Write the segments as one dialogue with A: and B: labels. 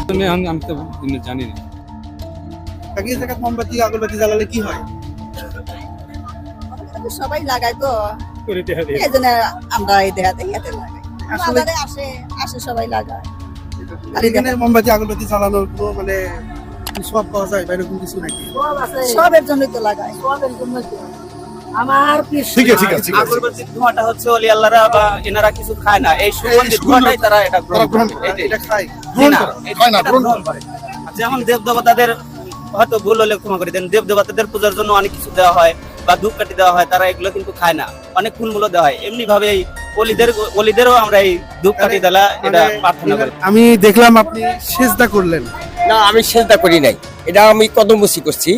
A: আমি তো জানি না।
B: এই জায়গায় মোমবাতি আগরবাতি জ্বালালে কি হয়?
C: সবাই লাগায় তো এই জন্য আমরা এই দেহাতে ইয়াতে লাগাই।
B: আসলে
C: বাজারে আসে আসে সবাই লাগায়।
B: এখানে মোমবাতি আগরবাতি জ্বালানোর কোনো মানে সব পাওয়া যায় বা এরকম কিছু নাকি?
C: সবের জন্যই তো লাগায়। সবের জন্যই তো। আমার
B: ঠিক আছে ঠিক আছে
D: আগরবাতির ধোঁয়াটা হচ্ছে ওলি আল্লাহরা বা এনারা কিছু খায় না, এই সুগন্ধির ধোঁয়াটাই তারা এটা গ্রহণ করে।
B: এটা খায়
D: গ্রহণ করে। যেমন দেব দেবতাদের হয়তো ভুল হলে ক্ষমা করে দেন, দেব দেবতাদের পূজার জন্য অনেক কিছু দেওয়া হয় বা ধূপকাঠি দেওয়া হয়, তারা এগুলো কিন্তু খায় না, অনেক ফুলমূল্য দেওয়া হয়। এমনি ভাবে এই অলিদেরও আমরা এই ধূপকাঠি দেলা এটা প্রার্থনা করি।
B: আমি দেখলাম আপনি সেজদা করলেন।
E: না, আমি সেজদা করি নাই, এটা আমি কদমবুসি করছি।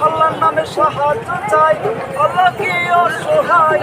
F: আল্লাহর নামে সাহায্য চাই, আল্লাহকে অসহায়